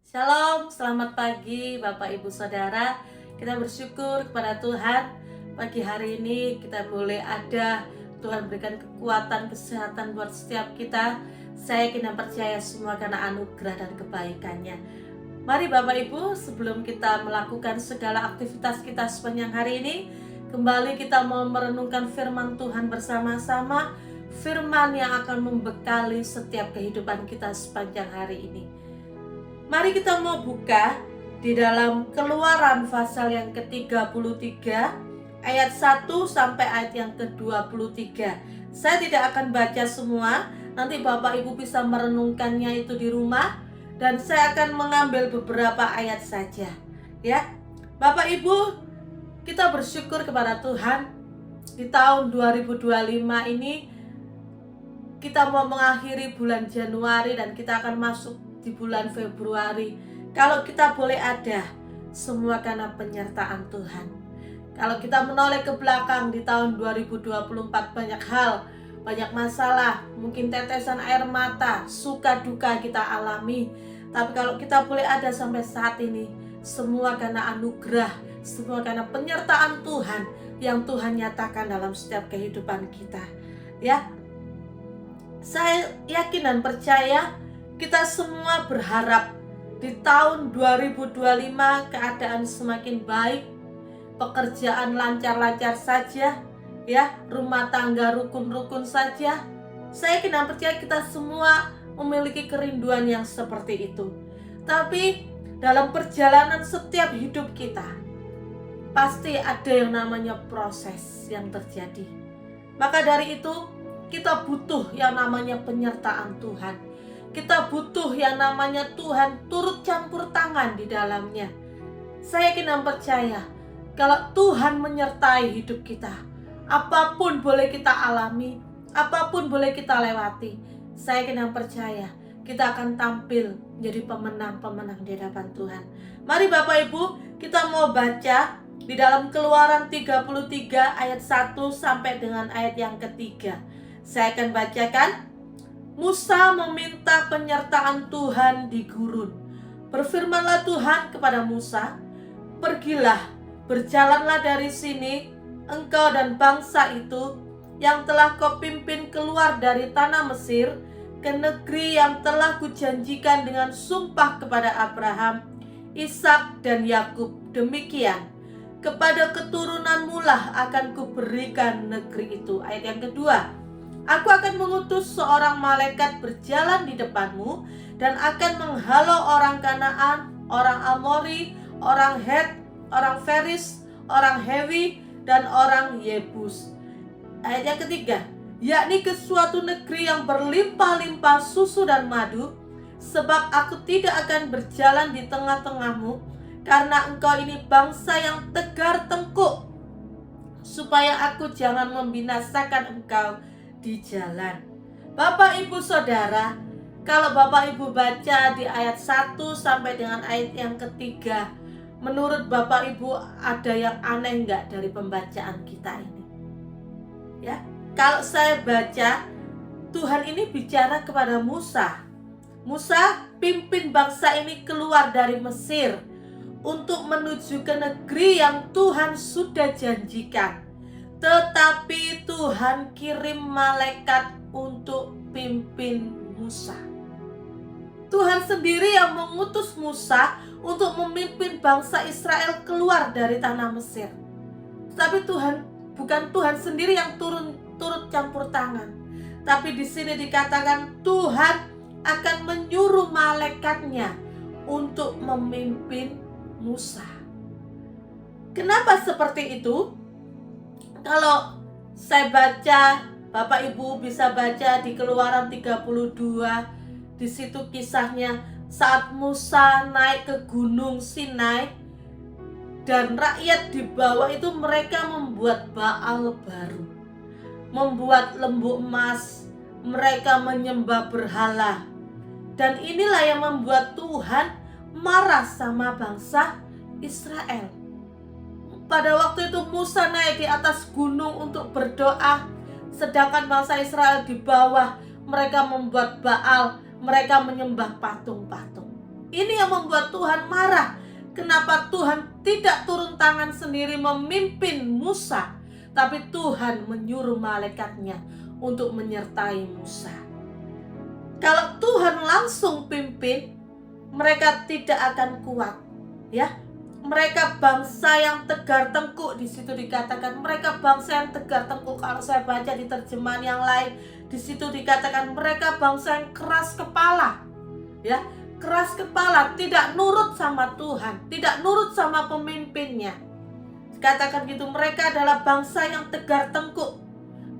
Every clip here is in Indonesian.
Shalom, selamat pagi Bapak Ibu Saudara. Kita bersyukur kepada Tuhan. Pagi hari ini kita boleh ada. Tuhan berikan kekuatan, kesehatan buat setiap kita. Saya yakin dan percaya semua karena anugerah dan kebaikannya. Mari Bapak Ibu, sebelum kita melakukan segala aktivitas kita sepanjang hari ini, kembali kita mau merenungkan firman Tuhan bersama-sama. Firman yang akan membekali setiap kehidupan kita sepanjang hari ini. Mari kita mau buka di dalam Keluaran pasal yang ke-33 ayat 1 sampai ayat yang ke-23. Saya tidak akan baca semua, nanti Bapak Ibu bisa merenungkannya itu di rumah, dan saya akan mengambil beberapa ayat saja. Ya, Bapak Ibu, kita bersyukur kepada Tuhan di tahun 2025 ini kita mau mengakhiri bulan Januari dan kita akan masuk di bulan Februari. Kalau kita boleh ada, semua karena penyertaan Tuhan. Kalau kita menoleh ke belakang di tahun 2024, banyak hal, banyak masalah, mungkin tetesan air mata, suka duka kita alami. Tapi kalau kita boleh ada sampai saat ini, semua karena anugerah, semua karena penyertaan Tuhan yang Tuhan nyatakan dalam setiap kehidupan kita. Ya, saya yakin dan percaya kita semua berharap di tahun 2025 keadaan semakin baik, pekerjaan lancar-lancar saja, ya, rumah tangga rukun-rukun saja. Saya yakin dan percaya kita semua memiliki kerinduan yang seperti itu. Tapi dalam perjalanan setiap hidup kita, pasti ada yang namanya proses yang terjadi. Maka dari itu, kita butuh yang namanya penyertaan Tuhan. Kita butuh yang namanya Tuhan turut campur tangan di dalamnya. Saya yakin dan percaya, kalau Tuhan menyertai hidup kita, apapun boleh kita alami, apapun boleh kita lewati. Saya yakin dan percaya, kita akan tampil menjadi pemenang-pemenang di hadapan Tuhan. Mari Bapak Ibu, kita mau baca di dalam Keluaran 33 ayat 1 sampai dengan ayat yang ketiga. Saya akan bacakan. Musa meminta penyertaan Tuhan di gurun. Berfirmanlah Tuhan kepada Musa, "Pergilah, berjalanlah dari sini, engkau dan bangsa itu yang telah kau pimpin keluar dari tanah Mesir, ke negeri yang telah kujanjikan dengan sumpah kepada Abraham, Ishak dan Yakub. Demikian, kepada keturunanmu lah akan kuberikan negeri itu." Ayat yang kedua, "Aku akan mengutus seorang malaikat berjalan di depanmu dan akan menghalau orang Kanaan, orang Amori, orang Het, orang Feris, orang Hewi, dan orang Yebus." Ayat yang ketiga, "Yakni ke suatu negeri yang berlimpah-limpah susu dan madu, sebab aku tidak akan berjalan di tengah-tengahmu, karena engkau ini bangsa yang tegar tengkuk, supaya aku jangan membinasakan engkau di jalan." Bapak Ibu Saudara, kalau Bapak Ibu baca di ayat 1 sampai dengan ayat yang ketiga, menurut Bapak Ibu ada yang aneh enggak dari pembacaan kita ini? Ya, kalau saya baca, Tuhan ini bicara kepada Musa. Musa, pimpin bangsa ini keluar dari Mesir untuk menuju ke negeri yang Tuhan sudah janjikan. Tetapi Tuhan kirim malaikat untuk pimpin Musa. Tuhan sendiri yang mengutus Musa untuk memimpin bangsa Israel keluar dari tanah Mesir. Tapi bukan Tuhan sendiri yang turut campur tangan. Tapi di sini dikatakan Tuhan akan menyuruh malaikatnya untuk memimpin Musa. Kenapa seperti itu? Kalau saya baca, Bapak Ibu bisa baca di Keluaran 32, di situ kisahnya saat Musa naik ke Gunung Sinai dan rakyat di bawah itu mereka membuat Baal baru, membuat lembu emas, mereka menyembah berhala. Dan inilah yang membuat Tuhan marah sama bangsa Israel. Pada waktu itu Musa naik di atas gunung untuk berdoa, sedangkan bangsa Israel di bawah, mereka membuat Baal, mereka menyembah patung-patung. Ini yang membuat Tuhan marah. Kenapa Tuhan tidak turun tangan sendiri memimpin Musa, tapi Tuhan menyuruh malaikatnya untuk menyertai Musa. Kalau Tuhan langsung pimpin, mereka tidak akan kuat, ya. Mereka bangsa yang tegar tengkuk, di situ dikatakan mereka bangsa yang tegar tengkuk. Kalau saya baca di terjemahan yang lain, di situ dikatakan mereka bangsa yang keras kepala, ya. Keras kepala, tidak nurut sama Tuhan, tidak nurut sama pemimpinnya. Katakan gitu, mereka adalah bangsa yang tegar tengkuk.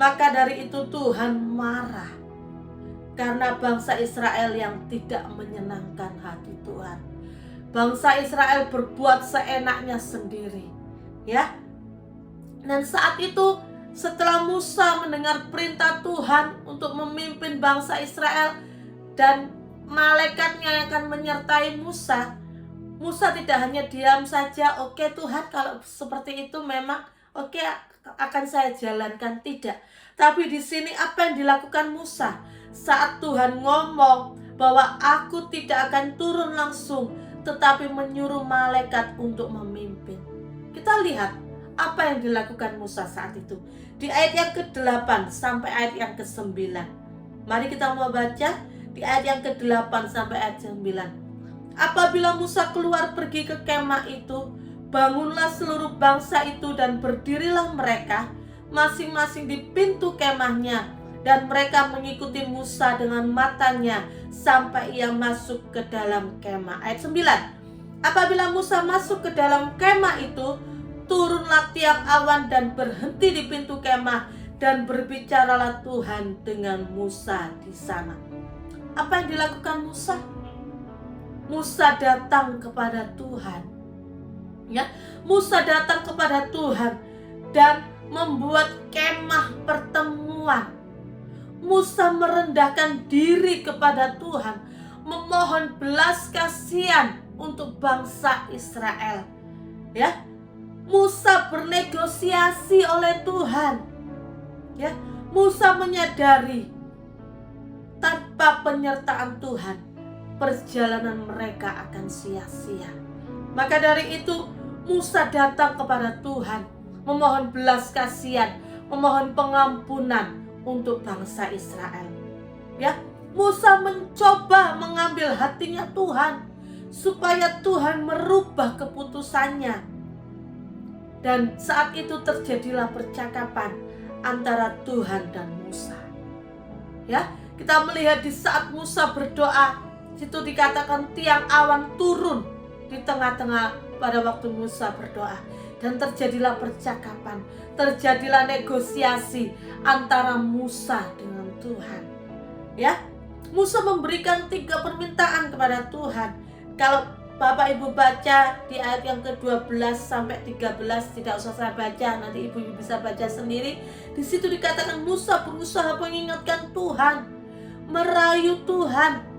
Maka dari itu Tuhan marah karena bangsa Israel yang tidak menyenangkan hati Tuhan. Bangsa Israel berbuat seenaknya sendiri, ya. Dan saat itu setelah Musa mendengar perintah Tuhan untuk memimpin bangsa Israel dan malaikatnya yang akan menyertai Musa, Musa tidak hanya diam saja, oke Tuhan kalau seperti itu memang oke, akan saya jalankan, tidak. Tapi di sini apa yang dilakukan Musa? Saat Tuhan ngomong bahwa aku tidak akan turun langsung, tetapi menyuruh malaikat untuk memimpin. Kita lihat apa yang dilakukan Musa saat itu. Di ayat yang ke-8 sampai ayat yang ke-9. Mari kita mau baca di ayat yang ke-8 sampai ayat 9. Apabila Musa keluar pergi ke kemah itu, bangunlah seluruh bangsa itu dan berdirilah mereka masing-masing di pintu kemahnya, dan mereka mengikuti Musa dengan matanya sampai ia masuk ke dalam kemah. Ayat 9. Apabila Musa masuk ke dalam kemah itu, turunlah tiang awan dan berhenti di pintu kemah, dan berbicaralah Tuhan dengan Musa di sana. Apa yang dilakukan Musa? Musa datang kepada Tuhan, ya. Musa datang kepada Tuhan dan membuat kemah pertemuan. Musa merendahkan diri kepada Tuhan, memohon belas kasihan untuk bangsa Israel, ya. Musa bernegosiasi oleh Tuhan, ya. Musa menyadari tanpa penyertaan Tuhan, perjalanan mereka akan sia-sia. Maka dari itu Musa datang kepada Tuhan, memohon belas kasihan, memohon pengampunan untuk bangsa Israel. Ya, Musa mencoba mengambil hatinya Tuhan supaya Tuhan merubah keputusannya. Dan saat itu terjadilah percakapan antara Tuhan dan Musa. Ya, kita melihat di saat Musa berdoa, situ dikatakan tiang awan turun di tengah-tengah pada waktu Musa berdoa, dan terjadilah percakapan, terjadilah negosiasi antara Musa dengan Tuhan. Ya, Musa memberikan 3 permintaan kepada Tuhan. Kalau Bapak Ibu baca di ayat yang ke-12 sampai 13, tidak usah saya baca, nanti Ibu bisa baca sendiri. Di situ dikatakan Musa berusaha mengingatkan Tuhan, merayu Tuhan.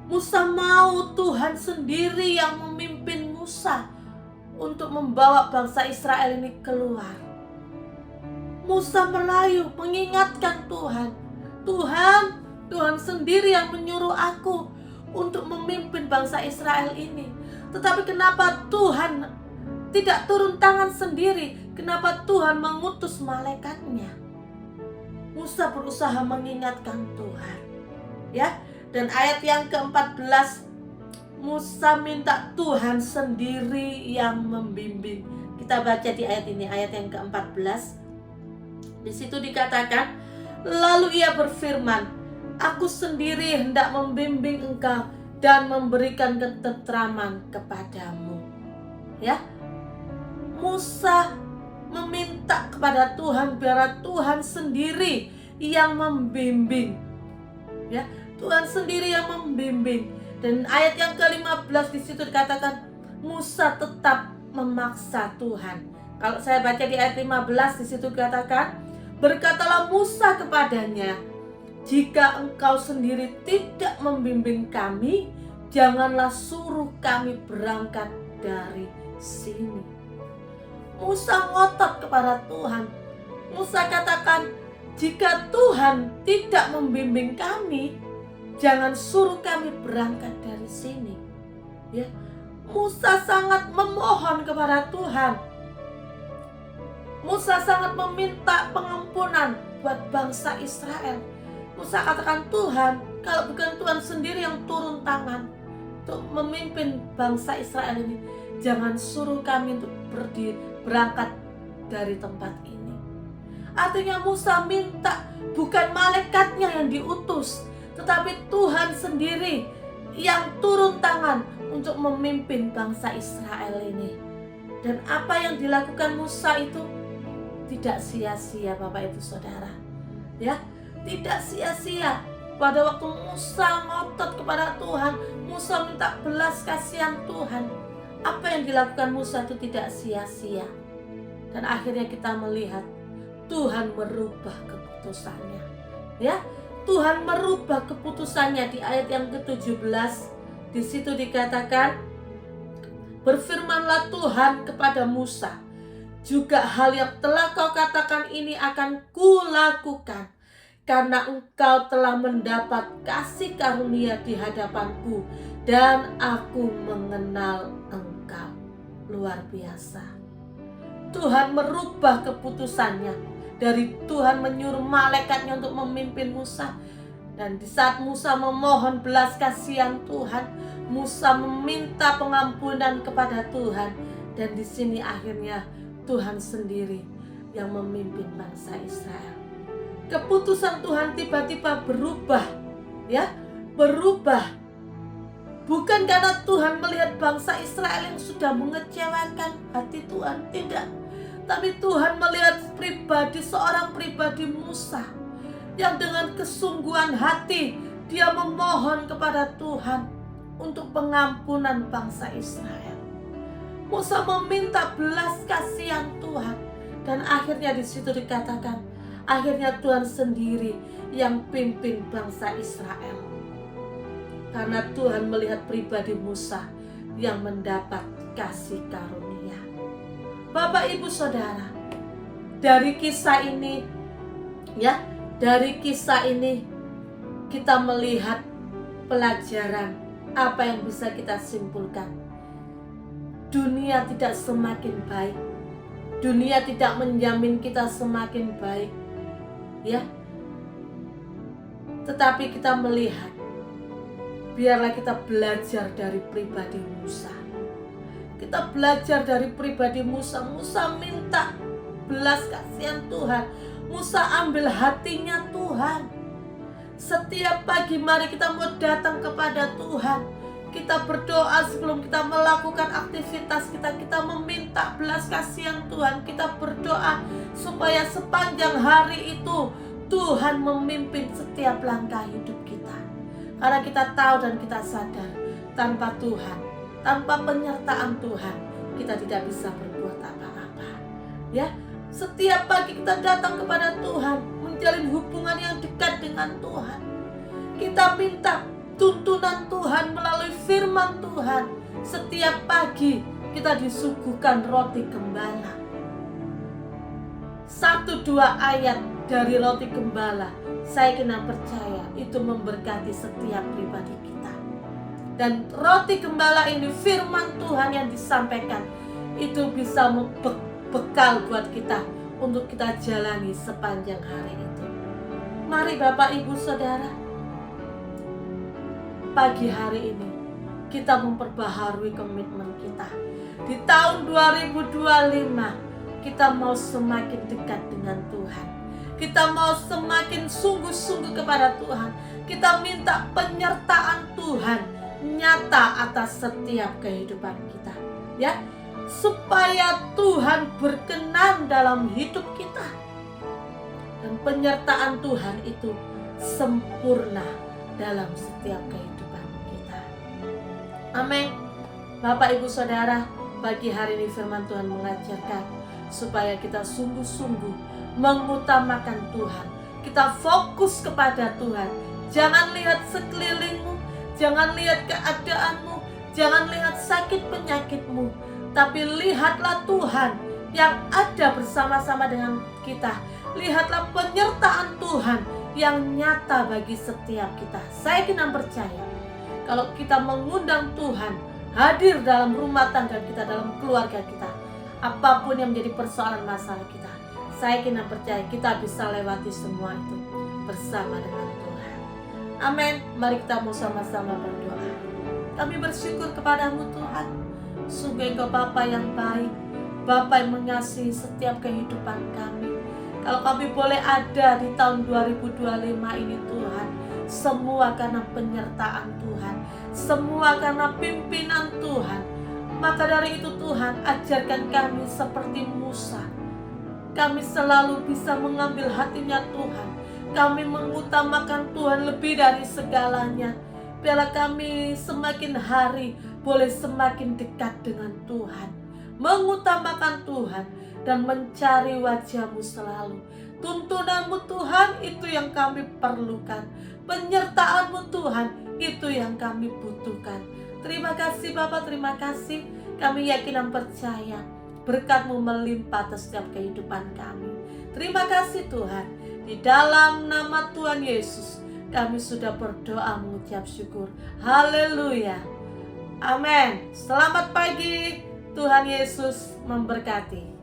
Musa mau Tuhan sendiri yang memimpin Musa untuk membawa bangsa Israel ini keluar. Musa merayu, mengingatkan Tuhan, Tuhan sendiri yang menyuruh aku untuk memimpin bangsa Israel ini. Tetapi kenapa Tuhan tidak turun tangan sendiri? Kenapa Tuhan mengutus malaikatnya? Musa berusaha mengingatkan Tuhan, ya. Dan ayat yang ke-14, Musa minta Tuhan sendiri yang membimbing. Kita baca di ayat ini, ayat yang ke-14. Di situ dikatakan, lalu ia berfirman, aku sendiri hendak membimbing engkau dan memberikan ketentraman kepadamu. Ya, Musa meminta kepada Tuhan biar Tuhan sendiri yang membimbing. Ya, Tuhan sendiri yang membimbing. Dan ayat yang ke-15 di situ dikatakan Musa tetap memaksa Tuhan. Kalau saya baca di ayat 15 di situ dikatakan, berkatalah Musa kepadanya, jika engkau sendiri tidak membimbing kami, janganlah suruh kami berangkat dari sini. Musa ngotot kepada Tuhan. Musa katakan, jika Tuhan tidak membimbing kami, jangan suruh kami berangkat dari sini. Ya, Musa sangat memohon kepada Tuhan. Musa sangat meminta pengampunan buat bangsa Israel. Musa katakan, Tuhan, kalau bukan Tuhan sendiri yang turun tangan untuk memimpin bangsa Israel ini, jangan suruh kami untuk berangkat dari tempat ini. Artinya Musa minta bukan malaikatnya yang diutus, tetapi Tuhan sendiri yang turun tangan untuk memimpin bangsa Israel ini. Dan apa yang dilakukan Musa itu tidak sia-sia, Bapak Ibu Saudara. Ya, tidak sia-sia. Pada waktu Musa ngotot kepada Tuhan, Musa minta belas kasihan Tuhan. Apa yang dilakukan Musa itu tidak sia-sia. Dan akhirnya kita melihat Tuhan merubah keputusannya. Ya, Tuhan merubah keputusannya di ayat yang ke-17. Di situ dikatakan, berfirmanlah Tuhan kepada Musa, juga hal yang telah kau katakan ini akan kulakukan, karena engkau telah mendapat kasih karunia di hadapanku, dan aku mengenal engkau. Luar biasa. Tuhan merubah keputusannya. Dari Tuhan menyuruh malaikatnya untuk memimpin Musa. Dan di saat Musa memohon belas kasihan Tuhan, Musa meminta pengampunan kepada Tuhan. Dan di sini akhirnya Tuhan sendiri yang memimpin bangsa Israel. Keputusan Tuhan tiba-tiba berubah, ya, berubah. Bukan karena Tuhan melihat bangsa Israel yang sudah mengecewakan hati Tuhan, tidak. Tapi Tuhan melihat seorang pribadi Musa yang dengan kesungguhan hati dia memohon kepada Tuhan untuk pengampunan bangsa Israel. Musa meminta belas kasihan Tuhan, dan akhirnya di situ dikatakan, akhirnya Tuhan sendiri yang pimpin bangsa Israel. Karena Tuhan melihat pribadi Musa yang mendapat kasih karunia. Bapak Ibu Saudara, dari kisah ini, ya, dari kisah ini kita melihat pelajaran apa yang bisa kita simpulkan. Dunia tidak semakin baik. Dunia tidak menjamin kita semakin baik, ya. Tetapi kita melihat, biarlah kita belajar dari pribadi Musa. Kita belajar dari pribadi Musa. Musa minta belas kasihan Tuhan. Musa ambil hatinya Tuhan. Setiap pagi mari kita mau datang kepada Tuhan. Kita berdoa sebelum kita melakukan aktivitas kita. Kita meminta belas kasihan Tuhan. Kita berdoa supaya sepanjang hari itu Tuhan memimpin setiap langkah hidup kita. Karena kita tahu dan kita sadar, tanpa Tuhan, tanpa penyertaan Tuhan, kita tidak bisa berbuat apa-apa. Ya, setiap pagi kita datang kepada Tuhan, menjalin hubungan yang dekat dengan Tuhan. Kita minta tuntunan Tuhan melalui firman Tuhan. Setiap pagi kita disuguhkan roti gembala. 1-2 ayat dari roti gembala, saya kena percaya itu memberkati setiap pribadi kita. Dan roti gembala ini, firman Tuhan yang disampaikan, itu bisa bekal buat kita untuk kita jalani sepanjang hari itu. Mari Bapak Ibu Saudara, pagi hari ini kita memperbaharui komitmen kita. Di tahun 2025 kita mau semakin dekat dengan Tuhan. Kita mau semakin sungguh-sungguh kepada Tuhan. Kita minta penyertaan Tuhan nyata atas setiap kehidupan kita, ya, supaya Tuhan berkenan dalam hidup kita. Dan penyertaan Tuhan itu sempurna dalam setiap kehidupan kita. Amin. Bapak Ibu Saudara, pagi hari ini firman Tuhan mengajarkan supaya kita sungguh-sungguh mengutamakan Tuhan. Kita fokus kepada Tuhan. Jangan lihat sekelilingmu, jangan lihat keadaanmu, jangan lihat sakit penyakitmu, tapi lihatlah Tuhan yang ada bersama-sama dengan kita. Lihatlah penyertaan Tuhan yang nyata bagi setiap kita. Saya kena percaya, kalau kita mengundang Tuhan, hadir dalam rumah tangga kita, dalam keluarga kita. Apapun yang menjadi persoalan masalah kita, saya yakin dan percaya kita bisa lewati semua itu bersama dengan Tuhan. Amin. Mari kita mau sama-sama berdoa. Kami bersyukur kepadamu Tuhan. Sungguh Engkau Bapa yang baik, Bapa yang mengasihi setiap kehidupan kami. Kalau kami boleh ada di tahun 2025 ini Tuhan, semua karena penyertaan Tuhan, semua karena pimpinan Tuhan. Maka dari itu Tuhan, ajarkan kami seperti Musa. Kami selalu bisa mengambil hatinya Tuhan. Kami mengutamakan Tuhan lebih dari segalanya. Biarlah kami semakin hari boleh semakin dekat dengan Tuhan, mengutamakan Tuhan dan mencari wajah-Mu selalu. Tuntunanmu Tuhan, itu yang kami perlukan. Penyertaan-Mu Tuhan, itu yang kami butuhkan. Terima kasih Bapak, terima kasih. Kami yakin dan percaya berkat-Mu melimpah atas setiap kehidupan kami. Terima kasih Tuhan. Di dalam nama Tuhan Yesus kami sudah berdoa mengucap syukur. Haleluya. Amin. Selamat pagi. Tuhan Yesus memberkati.